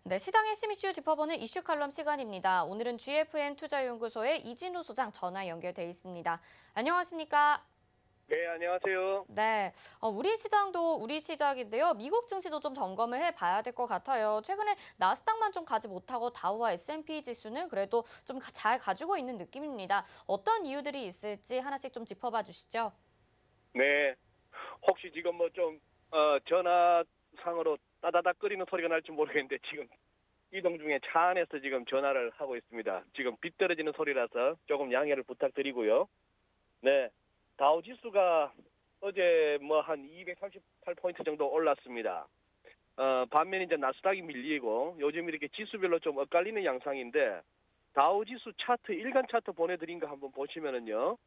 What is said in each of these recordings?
네, 시장 핵심 이슈 짚어보는 이슈 칼럼 시간입니다. 오늘은 GFM 투자연구소의 이진우 소장 전화 연결돼 있습니다. 안녕하십니까? 네, 안녕하세요. 네, 우리 시장도 우리 시장인데요. 미국 증시도 좀 점검을 해봐야 될 것 같아요. 최근에 나스닥만 좀 가지 못하고 다우와 S&P 지수는 그래도 좀 잘 가지고 있는 느낌입니다. 어떤 이유들이 있을지 하나씩 좀 짚어봐 주시죠. 네, 혹시 지금 뭐 좀, 전화상으로 따다닥 끓이는 소리가 날지 모르겠는데 지금 이동 중에 차 안에서 지금 전화를 하고 있습니다. 지금 빗 떨어지는 소리라서 조금 양해를 부탁드리고요. 네, 다우 지수가 어제 뭐 한 238포인트 정도 올랐습니다. 반면 이제 나스닥이 밀리고 요즘 이렇게 지수별로 좀 엇갈리는 양상인데 다우 지수 차트, 일간 차트 보내드린 거 한번 보시면은요.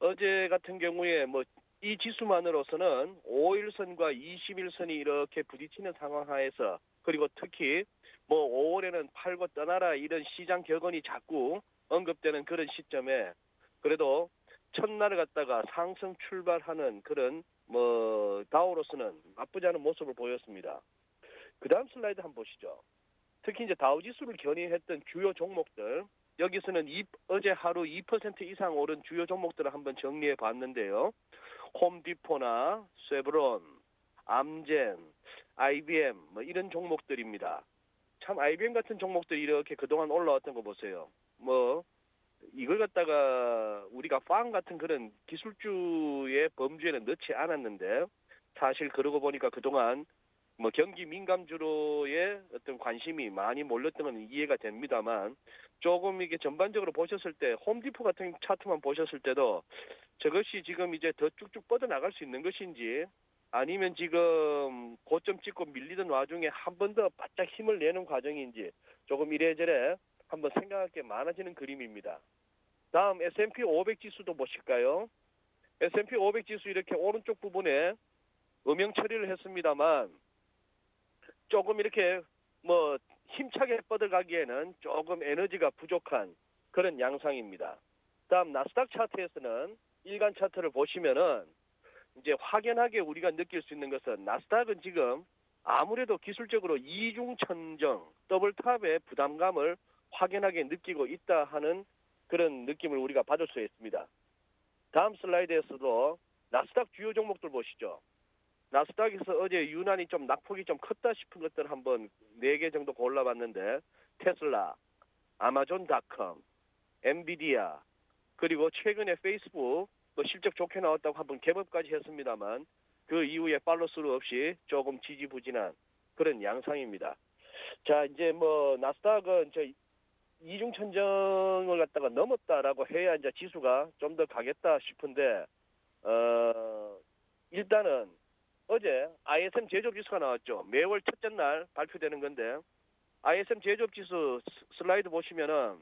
어제 같은 경우에 뭐 이 지수만으로서는 5일선과 20일선이 이렇게 부딪히는 상황 하에서 그리고 특히 뭐 5월에는 팔고 떠나라 이런 시장 격언이 자꾸 언급되는 그런 시점에 그래도 첫날을 갖다가 상승 출발하는 그런 뭐 다우로서는 나쁘지 않은 모습을 보였습니다. 그 다음 슬라이드 한번 보시죠. 특히 이제 다우지수를 견인했던 주요 종목들 여기서는 어제 하루 2% 이상 오른 주요 종목들을 한번 정리해 봤는데요. 홈디포나 쉐브론, 암젠, IBM 뭐 이런 종목들입니다. 참 IBM 같은 종목들이 이렇게 그동안 올라왔던 거 보세요. 뭐 이걸 갖다가 우리가 빵 같은 그런 기술주의 범주에는 넣지 않았는데 사실 그러고 보니까 그동안 뭐 경기 민감주로의 어떤 관심이 많이 몰렸던 건 이해가 됩니다만 조금 이게 전반적으로 보셨을 때 홈디포 같은 차트만 보셨을 때도 저것이 지금 이제 더 쭉쭉 뻗어나갈 수 있는 것인지 아니면 지금 고점 찍고 밀리던 와중에 한 번 더 바짝 힘을 내는 과정인지 조금 이래저래 한번 생각할 게 많아지는 그림입니다. 다음 S&P 500 지수도 보실까요? S&P 500 지수 이렇게 오른쪽 부분에 음영 처리를 했습니다만 조금 이렇게 뭐 힘차게 뻗어가기에는 조금 에너지가 부족한 그런 양상입니다. 다음 나스닥 차트에서는 일간 차트를 보시면은 이제 확연하게 우리가 느낄 수 있는 것은 나스닥은 지금 아무래도 기술적으로 이중천정, 더블탑의 부담감을 확연하게 느끼고 있다 하는 그런 느낌을 우리가 받을 수 있습니다. 다음 슬라이드에서도 나스닥 주요 종목들 보시죠. 나스닥에서 어제 유난히 좀 낙폭이 좀 컸다 싶은 것들 한번 4개 정도 골라봤는데 테슬라, 아마존닷컴, 엔비디아 그리고 최근에 페이스북 뭐 실적 좋게 나왔다고 한번 개업까지 했습니다만 그 이후에 팔로스루 없이 조금 지지부진한 그런 양상입니다. 자 이제 뭐 나스닥은 저 이중천정을 갖다가 넘었다라고 해야 이제 지수가 좀 더 가겠다 싶은데 일단은 어제 ISM 제조업 지수가 나왔죠. 매월 첫째 날 발표되는 건데 ISM 제조업 지수 슬라이드 보시면은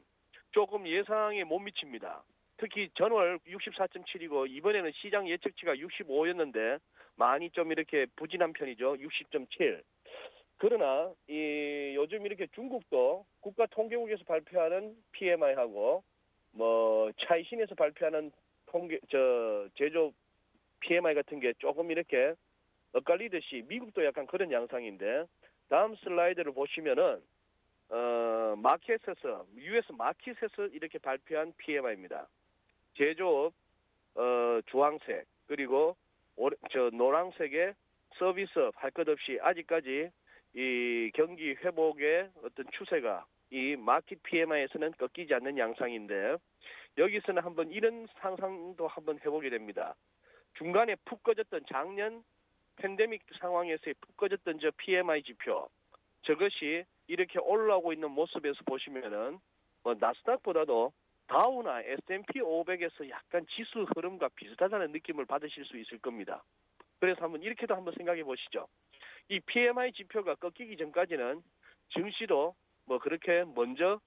조금 예상에 못 미칩니다. 특히 전월 64.7이고 이번에는 시장 예측치가 65였는데 많이 좀 이렇게 부진한 편이죠. 60.7. 그러나 이 요즘 이렇게 중국도 국가통계국에서 발표하는 PMI하고 뭐 차이신에서 발표하는 제조 PMI 같은 게 조금 이렇게 엇갈리듯이 미국도 약간 그런 양상인데 다음 슬라이드를 보시면은 마켓에서 US 마켓에서 이렇게 발표한 PMI입니다. 제조업 주황색 그리고 노란색의 서비스업 할 것 없이 아직까지 이 경기 회복의 어떤 추세가 이 마켓 PMI에서는 꺾이지 않는 양상인데 여기서는 한번 이런 상상도 한번 해보게 됩니다. 중간에 푹 꺼졌던 작년 팬데믹 상황에서의 푹 꺼졌던 저 PMI 지표 저것이 이렇게 올라오고 있는 모습에서 보시면은 뭐 나스닥보다도 다우나 S&P 500에서 약간 지수 흐름과 비슷하다는 느낌을 받으실 수 있을 겁니다. 그래서 한번 이렇게도 한번 생각해 보시죠. 이 PMI 지표가 꺾이기 전까지는 증시도 뭐 그렇게 먼저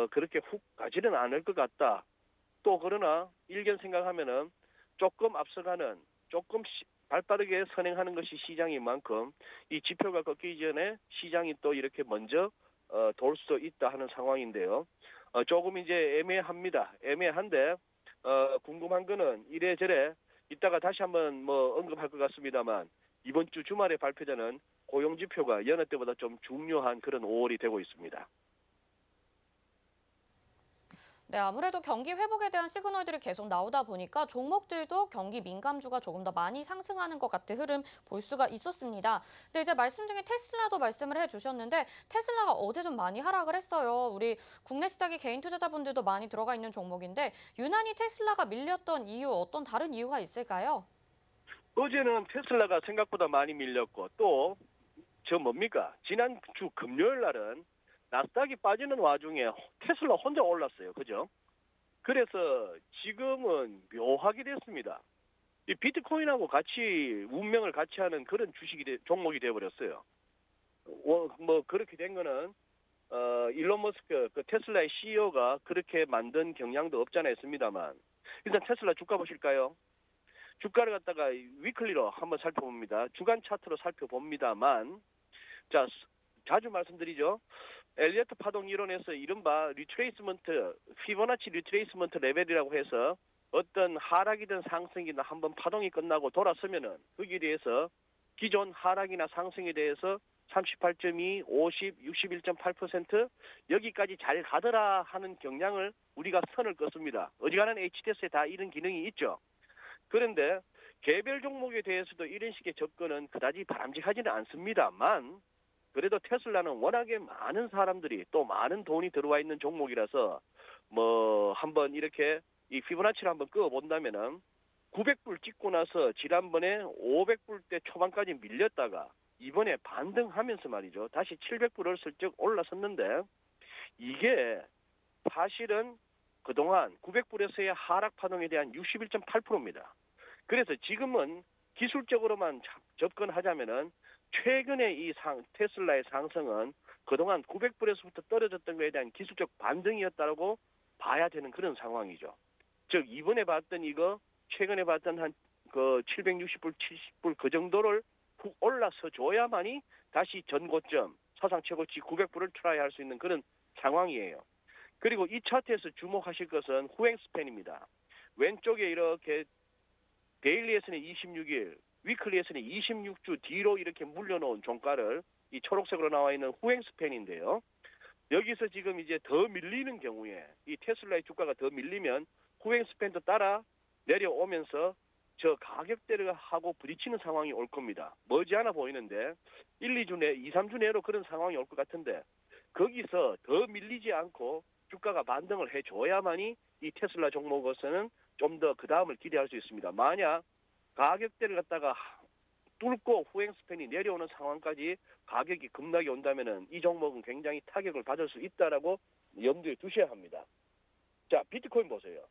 그렇게 훅 가지는 않을 것 같다. 또 그러나 일견 생각하면은 조금 앞서가는 조금 발빠르게 선행하는 것이 시장인 만큼 이 지표가 꺾이기 전에 시장이 또 이렇게 먼저 돌 수도 있다 하는 상황인데요. 조금 이제 애매합니다. 애매한데 궁금한 거는 이래저래 이따가 다시 한번 뭐 언급할 것 같습니다만 이번 주 주말에 발표되는 고용 지표가 여느 때보다 좀 중요한 그런 5월이 되고 있습니다. 네, 아무래도 경기 회복에 대한 시그널들이 계속 나오다 보니까 종목들도 경기 민감주가 조금 더 많이 상승하는 것 같은 흐름 볼 수가 있었습니다. 근데 이제 말씀 중에 테슬라도 말씀을 해주셨는데 테슬라가 어제 좀 많이 하락을 했어요. 우리 국내 시장에 개인 투자자분들도 많이 들어가 있는 종목인데 유난히 테슬라가 밀렸던 이유 어떤 다른 이유가 있을까요? 어제는 테슬라가 생각보다 많이 밀렸고 또 저 뭡니까? 지난주 금요일 날은 나스닥이 빠지는 와중에 테슬라 혼자 올랐어요. 그죠? 그래서 지금은 묘하게 됐습니다. 이 비트코인하고 같이 운명을 같이 하는 그런 종목이 되어버렸어요. 뭐 그렇게 된 거는 일론 머스크 그 테슬라의 CEO가 그렇게 만든 경향도 없지 않아 있습니다만 일단 테슬라 주가 보실까요? 주가를 갖다가 위클리로 한번 살펴봅니다. 주간 차트로 살펴봅니다만 자 자주 말씀드리죠. 엘리어트 파동 이론에서 이른바 리트레이스먼트, 피보나치 리트레이스먼트 레벨이라고 해서 어떤 하락이든 상승이든 한번 파동이 끝나고 돌아서면은 거기에 대해서 기존 하락이나 상승에 대해서 38.2, 50, 61.8% 여기까지 잘 가더라 하는 경향을 우리가 선을 껐습니다. 어지간한 HTS에 다 이런 기능이 있죠. 그런데 개별 종목에 대해서도 이런 식의 접근은 그다지 바람직하지는 않습니다만 그래도 테슬라는 워낙에 많은 사람들이 또 많은 돈이 들어와 있는 종목이라서 뭐 한번 이렇게 이 피보나치를 한번 그어 본다면은 900불 찍고 나서 지난번에 500불대 초반까지 밀렸다가 이번에 반등하면서 말이죠. 다시 700불을 슬쩍 올라섰는데 이게 사실은 그동안 900불에서의 하락 파동에 대한 61.8%입니다. 그래서 지금은 기술적으로만 접근하자면은 최근에 이 테슬라의 상승은 그동안 900불에서부터 떨어졌던 것에 대한 기술적 반등이었다고 봐야 되는 그런 상황이죠. 즉 이번에 봤던 이거 최근에 봤던 한 그 760불, 70불 그 정도를 훅 올라서 줘야만이 다시 전고점 사상 최고치 900불을 트라이할 수 있는 그런 상황이에요. 그리고 이 차트에서 주목하실 것은 후행 스팬입니다. 왼쪽에 이렇게 데일리에서는 26일, 위클리에서는 26주 뒤로 이렇게 물려놓은 종가를 이 초록색으로 나와 있는 후행 스팬인데요. 여기서 지금 이제 더 밀리는 경우에 이 테슬라의 주가가 더 밀리면 후행 스팬도 따라 내려오면서 저 가격대를 하고 부딪히는 상황이 올 겁니다. 머지않아 보이는데 2주 내, 2, 3주 내로 그런 상황이 올 것 같은데 거기서 더 밀리지 않고 주가가 반등을 해줘야만이 이 테슬라 종목으로서는 좀 더 그 다음을 기대할 수 있습니다. 만약 가격대를 갖다가 뚫고 후행 스팬이 내려오는 상황까지 가격이 급락이 온다면은 이 종목은 굉장히 타격을 받을 수 있다라고 염두에 두셔야 합니다. 자, 비트코인 보세요.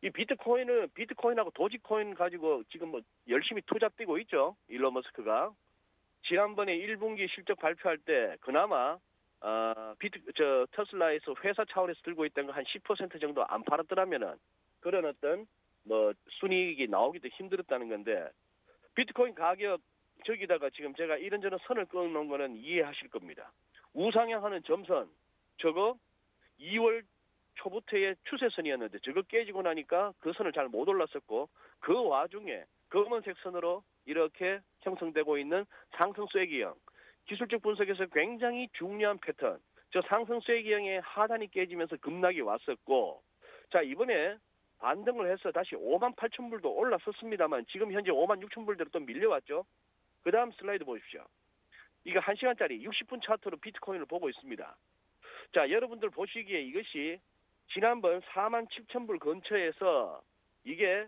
이 비트코인하고 도지코인 가지고 지금 뭐 열심히 투자 뛰고 있죠. 일론 머스크가. 지난번에 1분기 실적 발표할 때 그나마 테슬라에서 회사 차원에서 들고 있던 거 한 10% 정도 안 팔았더라면은 그런 어떤 뭐 순이익이 나오기도 힘들었다는 건데 비트코인 가격 저기다가 지금 제가 이런저런 선을 끊어놓은 거는 이해하실 겁니다. 우상향하는 점선 저거 2월 초부터의 추세선이었는데 저거 깨지고 나니까 그 선을 잘 못 올랐었고 그 와중에 검은색 선으로 이렇게 형성되고 있는 상승 쐐기형 기술적 분석에서 굉장히 중요한 패턴 저 상승 쐐기형의 하단이 깨지면서 급락이 왔었고 자 이번에 반등을 해서 다시 58,000불도 올라섰습니다만 지금 현재 56,000불대로 또 밀려왔죠. 그 다음 슬라이드 보십시오. 이거 1시간짜리 60분 차트로 비트코인을 보고 있습니다. 자 여러분들 보시기에 이것이 지난번 47,000불 근처에서 이게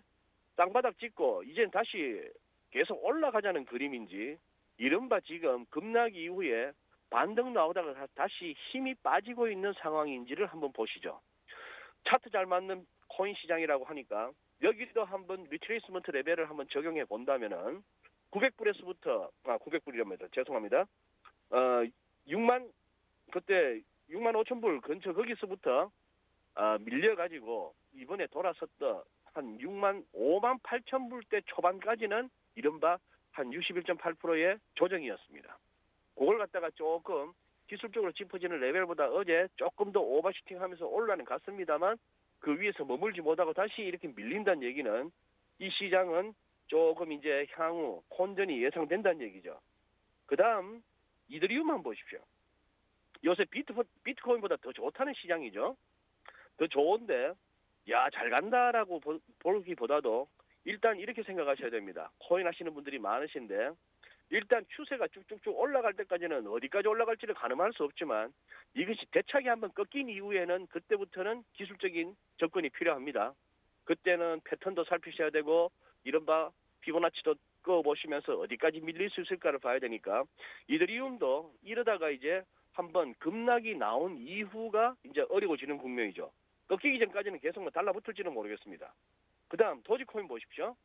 땅바닥 찍고 이젠 다시 계속 올라가자는 그림인지 이른바 지금 급락 이후에 반등 나오다가 다시 힘이 빠지고 있는 상황인지를 한번 보시죠. 차트 잘 맞는 코인 시장이라고 하니까 여기도 한번 리트레이스먼트 레벨을 한번 적용해 본다면은 900불에서부터 900불이랍니다. 죄송합니다. 6만 그때 6만 5천 불 근처 거기서부터 밀려가지고 이번에 돌아섰던 한 5만 8천 불대 초반까지는 이른바 한 61.8%의 조정이었습니다. 그걸 갖다가 조금 기술적으로 짚어지는 레벨보다 어제 조금 더 오버슈팅하면서 올라는 갔습니다만 그 위에서 머물지 못하고 다시 이렇게 밀린다는 얘기는 이 시장은 조금 이제 향후 혼전이 예상된다는 얘기죠. 그다음 이더리움만 보십시오. 요새 비트코인보다 더 좋다는 시장이죠. 더 좋은데 야, 잘 간다라고 보기보다도 일단 이렇게 생각하셔야 됩니다. 코인 하시는 분들이 많으신데 일단 추세가 쭉쭉쭉 올라갈 때까지는 어디까지 올라갈지를 가늠할 수 없지만 이것이 대차게 한번 꺾인 이후에는 그때부터는 기술적인 접근이 필요합니다. 그때는 패턴도 살피셔야 되고 이른바 피보나치도 그어보시면서 어디까지 밀릴 수 있을까를 봐야 되니까 이더리움도 이러다가 이제 한번 급락이 나온 이후가 이제 어려워지는 국면이죠. 꺾이기 전까지는 계속 뭐 달라붙을지는 모르겠습니다. 그다음 도지코인 보십시오.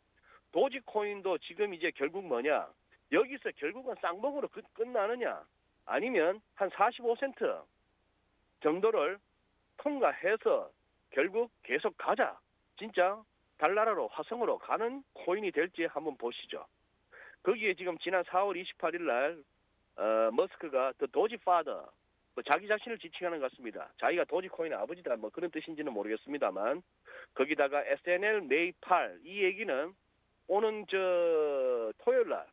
도지코인도 지금 이제 결국 뭐냐? 여기서 결국은 쌍봉으로 끝나느냐? 아니면 한 45센트 정도를 통과해서 결국 계속 가자. 진짜 달나라로 화성으로 가는 코인이 될지 한번 보시죠. 거기에 지금 지난 4월 28일 날 머스크가 더 도지 파더 자기 자신을 지칭하는 것 같습니다. 자기가 도지코인의 아버지다 뭐 그런 뜻인지는 모르겠습니다만 거기다가 SNL 메이 8 이 얘기는 오는 저 토요일 날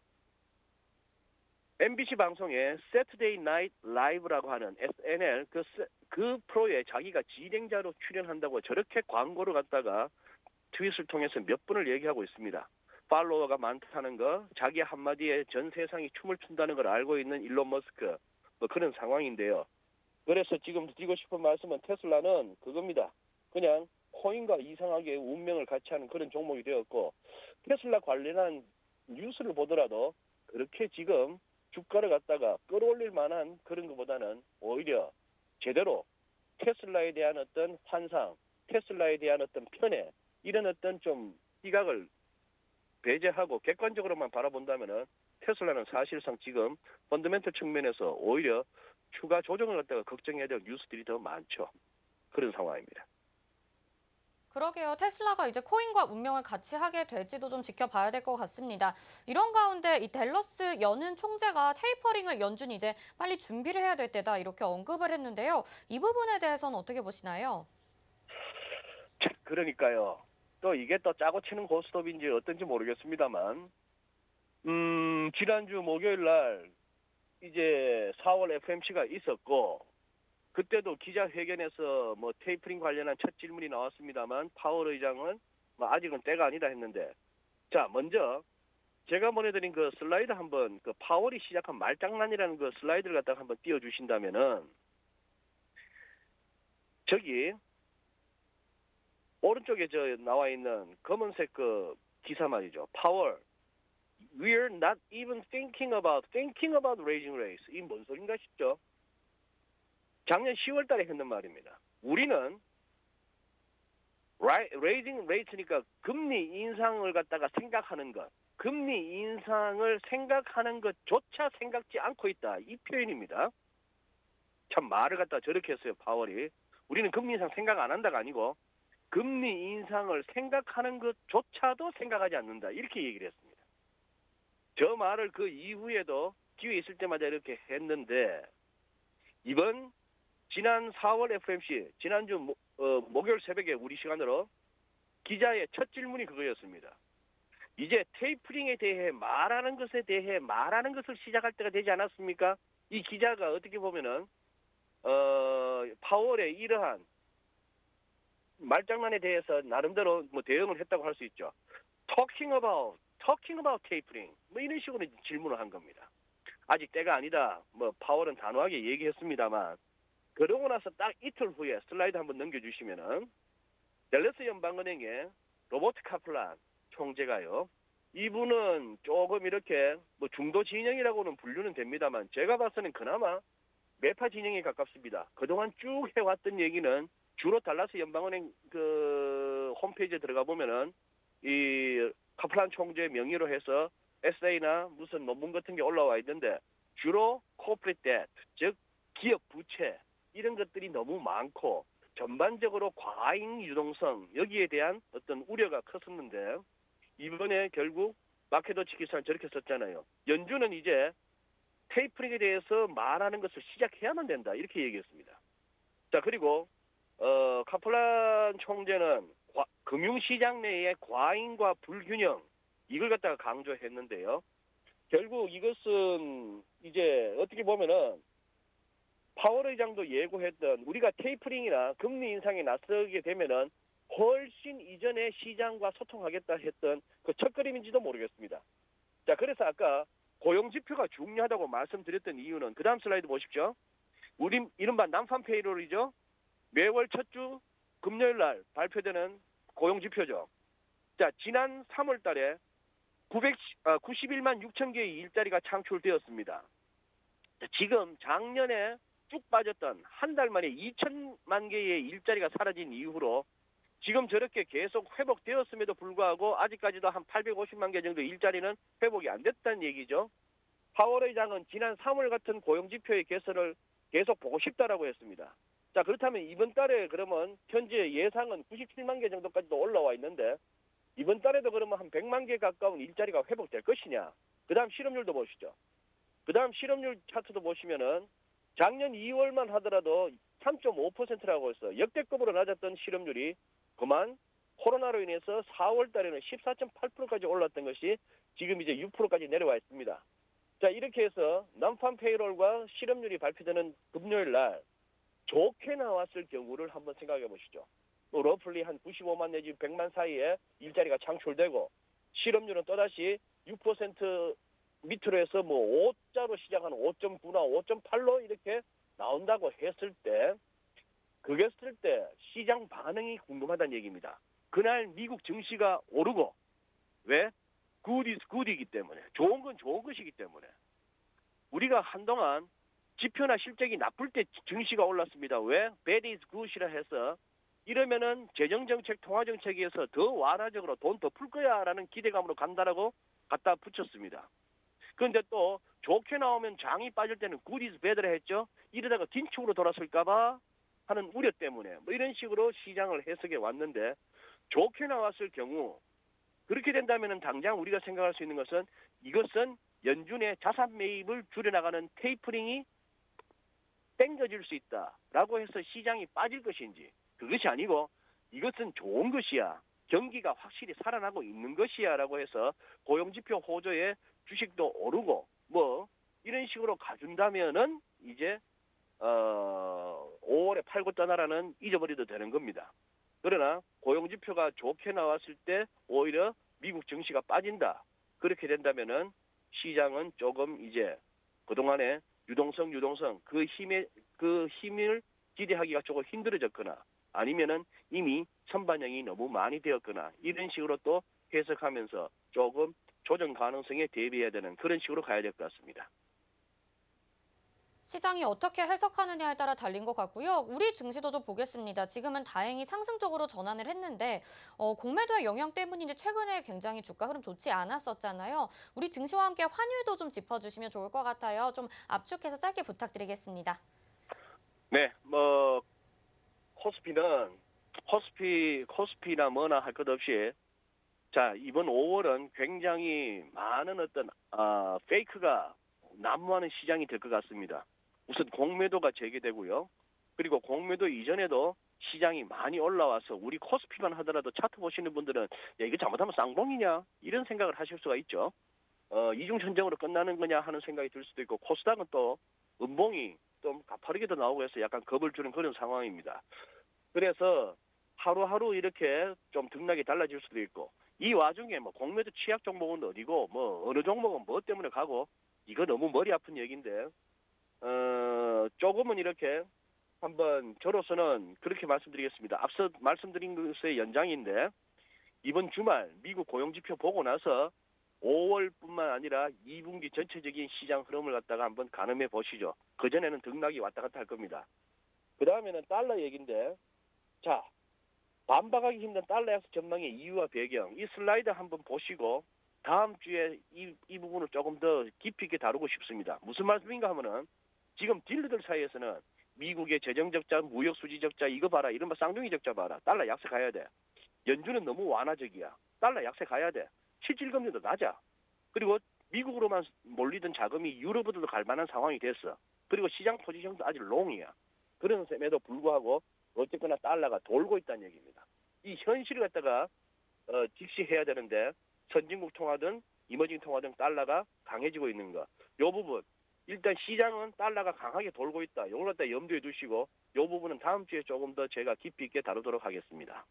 MBC 방송에 Saturday Night Live라고 하는 SNL 그 프로에 자기가 진행자로 출연한다고 저렇게 광고를 갖다가 트윗을 통해서 몇 번을 얘기하고 있습니다. 팔로워가 많다는 거, 자기 한마디에 전 세상이 춤을 춘다는 걸 알고 있는 일론 머스크, 뭐 그런 상황인데요. 그래서 지금 드리고 싶은 말씀은 테슬라는 그겁니다. 그냥 코인과 이상하게 운명을 같이 하는 그런 종목이 되었고, 테슬라 관련한 뉴스를 보더라도 그렇게 지금 주가를 갖다가 끌어올릴 만한 그런 것보다는 오히려 제대로 테슬라에 대한 어떤 환상, 테슬라에 대한 어떤 편애, 이런 어떤 좀 시각을 배제하고 객관적으로만 바라본다면은 테슬라는 사실상 지금 펀더멘털 측면에서 오히려 추가 조정을 갖다가 걱정해야 될 뉴스들이 더 많죠. 그런 상황입니다. 그러게요. 테슬라가 이제 코인과 운명을 같이 하게 될지도 좀 지켜봐야 될 것 같습니다. 이런 가운데 이 댈러스 연은 총재가 테이퍼링을 연준 이제 빨리 준비를 해야 될 때다 이렇게 언급을 했는데요. 이 부분에 대해서는 어떻게 보시나요? 그러니까요. 또 이게 또 짜고 치는 고스톱인지 어떤지 모르겠습니다만, 지난주 목요일 날 이제 4월 FMC가 있었고, 그때도 기자회견에서 뭐 테이퍼링 관련한 첫 질문이 나왔습니다만, 파월 의장은 뭐 아직은 때가 아니다 했는데, 자, 먼저 제가 보내드린 그 슬라이드 한번 그 파월이 시작한 말장난이라는 그 슬라이드를 갖다가 한번 띄워주신다면은, 저기 오른쪽에 저 나와 있는 검은색 그 기사 말이죠. 파월. We're not even thinking about raising rates. 이 뭔 소린가 싶죠? 작년 10월 달에 했는 말입니다. 우리는 raising rates니까 금리 인상을 갖다가 생각하는 것. 금리 인상을 생각하는 것조차 생각지 않고 있다. 이 표현입니다. 참 말을 갖다 저렇게 했어요. 파월이. 우리는 금리 인상 생각 안 한다가 아니고 금리 인상을 생각하는 것조차도 생각하지 않는다. 이렇게 얘기를 했습니다. 저 말을 그 이후에도 기회 있을 때마다 이렇게 했는데 이번 지난 4월 FMC 지난주 목요일 새벽에 우리 시간으로 기자의 첫 질문이 그거였습니다. 이제 테이퍼링에 대해 말하는 것을 시작할 때가 되지 않았습니까? 이 기자가 어떻게 보면은 파월의 이러한 말장난에 대해서 나름대로 뭐 대응을 했다고 할 수 있죠. Talking about tapering 뭐 이런 식으로 질문을 한 겁니다. 아직 때가 아니다. 뭐 파월은 단호하게 얘기했습니다만 그러고 나서 딱 이틀 후에 슬라이드 한번 넘겨주시면은 댈러스 연방은행의 로버트 카플란 총재가요. 이분은 조금 이렇게 뭐 중도 진영이라고는 분류는 됩니다만 제가 봐서는 그나마 매파 진영에 가깝습니다. 그동안 쭉 해왔던 얘기는 주로 달라스 연방은행 그 홈페이지에 들어가 보면은 이 카플란 총재 명의로 해서 에세이나 무슨 논문 같은 게 올라와 있는데 주로 corporate debt, 즉 기업 부채 이런 것들이 너무 많고 전반적으로 과잉 유동성 여기에 대한 어떤 우려가 컸었는데 이번에 결국 마케도치 기사는 저렇게 썼잖아요. 연준은 이제 테이퍼링에 대해서 말하는 것을 시작해야만 된다 이렇게 얘기했습니다. 자 그리고 카플란 총재는 금융시장 내의 과잉과 불균형 이걸 갖다가 강조했는데요. 결국 이것은 이제 어떻게 보면은 파월 의장도 예고했던 우리가 테이퍼링이나 금리 인상에 나서게 되면은 훨씬 이전에 시장과 소통하겠다 했던 그 첫걸음인지도 모르겠습니다. 자, 그래서 아까 고용 지표가 중요하다고 말씀드렸던 이유는 그 다음 슬라이드 보십시오. 우리 이른바 난판 페이롤이죠. 매월 첫 주 금요일 날 발표되는 고용 지표죠. 자, 지난 3월 달에 91만 6천 개의 일자리가 창출되었습니다. 자, 지금 작년에 쭉 빠졌던 한 달 만에 2천만 개의 일자리가 사라진 이후로 지금 저렇게 계속 회복되었음에도 불구하고 아직까지도 한 850만 개 정도 일자리는 회복이 안 됐다는 얘기죠. 파월 의장은 지난 3월 같은 고용지표의 개선을 계속 보고 싶다라고 했습니다. 자, 그렇다면 이번 달에 그러면 현재 예상은 97만 개 정도까지도 올라와 있는데 이번 달에도 그러면 한 100만 개 가까운 일자리가 회복될 것이냐. 그 다음 실업률도 보시죠. 그 다음 실업률 차트도 보시면은 작년 2월만 하더라도 3.5%라고 해서 역대급으로 낮았던 실업률이 그만 코로나로 인해서 4월 달에는 14.8%까지 올랐던 것이 지금 이제 6%까지 내려와 있습니다. 자, 이렇게 해서 난판 페이롤과 실업률이 발표되는 금요일 날 좋게 나왔을 경우를 한번 생각해 보시죠. 또 러플리 한 95만 내지 100만 사이에 일자리가 창출되고 실업률은 또다시 6% 밑으로 해서 뭐 5자로 시작하는 5.9나 5.8로 이렇게 나온다고 했을 때 그랬을 때 시장 반응이 궁금하다는 얘기입니다. 그날 미국 증시가 오르고 왜? good is good이기 때문에 좋은 건 좋은 것이기 때문에 우리가 한동안 지표나 실적이 나쁠 때 증시가 올랐습니다. 왜? bad is good이라 해서 이러면은 재정정책, 통화정책에서 더 완화적으로 돈 더 풀 거야라는 기대감으로 간다라고 갖다 붙였습니다. 그런데 또 좋게 나오면 장이 빠질 때는 good is bad라 했죠. 이러다가 딘축으로 돌았을까봐 하는 우려 때문에 뭐 이런 식으로 시장을 해석해 왔는데 좋게 나왔을 경우 그렇게 된다면 당장 우리가 생각할 수 있는 것은 이것은 연준의 자산 매입을 줄여나가는 테이퍼링이 땡겨질 수 있다라고 해서 시장이 빠질 것인지 그것이 아니고 이것은 좋은 것이야. 경기가 확실히 살아나고 있는 것이야 라고 해서 고용지표 호조에 주식도 오르고 뭐 이런 식으로 가준다면은 이제 5월에 팔고 떠나라는 잊어버려도 되는 겁니다. 그러나 고용지표가 좋게 나왔을 때 오히려 미국 증시가 빠진다. 그렇게 된다면은 시장은 조금 이제 그동안에 유동성 그 힘을 기대하기가 조금 힘들어졌거나 아니면은 이미 선반영이 너무 많이 되었거나 이런 식으로 또 해석하면서 조금 조정 가능성에 대비해야 되는 그런 식으로 가야 될 것 같습니다. 시장이 어떻게 해석하느냐에 따라 달린 것 같고요. 우리 증시도 좀 보겠습니다. 지금은 다행히 상승적으로 전환을 했는데 공매도의 영향 때문인지 최근에 굉장히 주가 흐름 좋지 않았었잖아요. 우리 증시와 함께 환율도 좀 짚어주시면 좋을 것 같아요. 좀 압축해서 짧게 부탁드리겠습니다. 네, 뭐 코스피나 뭐나 할 것 없이 자 이번 5월은 굉장히 많은 어떤 페이크가 난무하는 시장이 될 것 같습니다. 우선 공매도가 재개되고요. 그리고 공매도 이전에도 시장이 많이 올라와서 우리 코스피만 하더라도 차트 보시는 분들은 야, 이거 잘못하면 쌍봉이냐 이런 생각을 하실 수가 있죠. 이중천정으로 끝나는 거냐 하는 생각이 들 수도 있고 코스닥은 또 음봉이 좀 가파르게도 나오고 해서 약간 겁을 주는 그런 상황입니다. 그래서 하루하루 이렇게 좀 등락이 달라질 수도 있고 이 와중에 뭐 공매도 취약 종목은 어디고 뭐 어느 종목은 뭐 때문에 가고 이거 너무 머리 아픈 얘기인데 조금은 이렇게 한번 저로서는 그렇게 말씀드리겠습니다. 앞서 말씀드린 것의 연장인데 이번 주말 미국 고용지표 보고 나서 5월뿐만 아니라 2분기 전체적인 시장 흐름을 갖다가 한번 가늠해 보시죠. 그전에는 등락이 왔다 갔다 할 겁니다. 그 다음에는 달러 얘기인데 자 반박하기 힘든 달러 약세 전망의 이유와 배경 이 슬라이드 한번 보시고 다음 주에 이 부분을 조금 더 깊이 있게 다루고 싶습니다. 무슨 말씀인가 하면은 지금 딜러들 사이에서는 미국의 재정 적자, 무역 수지 적자 이거 봐라 이른바 쌍둥이 적자 봐라 달러 약세 가야 돼. 연준은 너무 완화적이야. 달러 약세 가야 돼. 실질금리도 낮아. 그리고 미국으로만 몰리던 자금이 유럽으로도 갈 만한 상황이 됐어. 그리고 시장 포지션도 아직 롱이야. 그런 셈에도 불구하고 어쨌거나 달러가 돌고 있다는 얘기입니다. 이 현실을 갖다가 직시해야 되는데 선진국 통화든 이머징 통화 등 달러가 강해지고 있는 것. 요 부분 일단 시장은 달러가 강하게 돌고 있다. 이걸 갖다 염두에 두시고 요 부분은 다음 주에 조금 더 제가 깊이 있게 다루도록 하겠습니다.